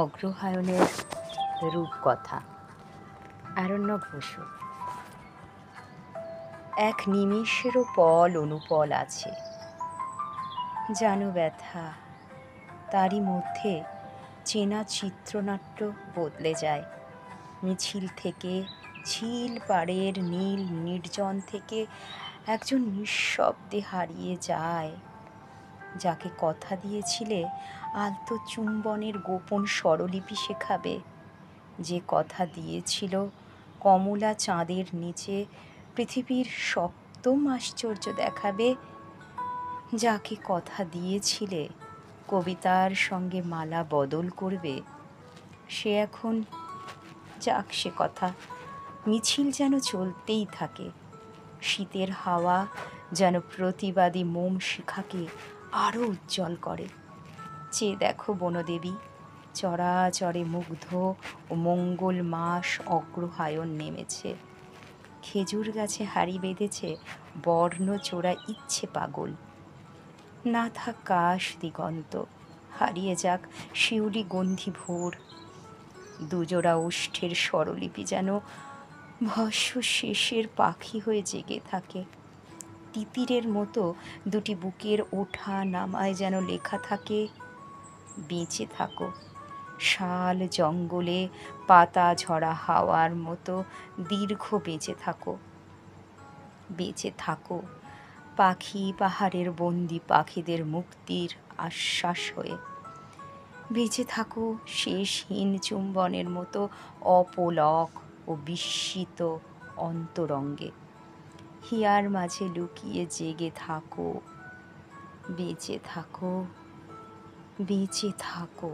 অগ্রহায়ণের রূপকথা। আরণ্যক বসু। এক নিমেষেরও পল অনুপল আছে, জানো ব্যথা, তারই মধ্যে চেনা চিত্রনাট্য বদলে যায়। মিছিল থেকে, ঝিল পাড়ের নীল নির্জন থেকে একজন নিঃশব্দে হারিয়ে যায়, যাকে কথা দিয়েছিলে আলতো চুম্বনের গোপন স্বরলিপি শেখাবে, যে কথা দিয়েছিল কমলা চাঁদের নিচে পৃথিবীর সপ্তম আশ্চর্য দেখাবে, যাকে কথা দিয়েছিলে কবিতার সঙ্গে মালা বদল করবে, সে এখন যাক সে কথা। মিছিল যেন চলতেই থাকে, শীতের হাওয়া যেন প্রতিবাদী মোম শিখাকে আরও উজ্জ্বল করে। চেয়ে দেখো বনদেবী, চরাচরে মুগ্ধ ও মঙ্গল মাস অগ্রহায়ণ নেমেছে। খেজুর গাছে হাড়ি বেঁধেছে বর্ণচোরা ইচ্ছে পাগল। না থাক কাশ দিগন্ত, হারিয়ে যাক শিউলি গন্ধি ভোর। দুজোড়া ওষ্ঠের স্বরলিপি যেন ভস্য শেষের পাখি হয়ে জেগে থাকে। তিতিরের মতো দুটি বুকের ওঠা নামায় যেন লেখা থাকে, বেঁচে থাকো। শাল জঙ্গলে পাতা ঝরা হাওয়ার মতো দীর্ঘ বেঁচে থাকো। বেঁচে থাকো পাখি পাহাড়ের বন্দি পাখিদের মুক্তির আশ্বাস হয়ে। বেঁচে থাকো শেষহীন চুম্বনের মতো অপলক ও বিস্মিত অন্তরঙ্গে। হিয়ার মাঝে লুকিয়ে জেগে থাকো, বেঁচে থাকো, বেঁচে থাকো।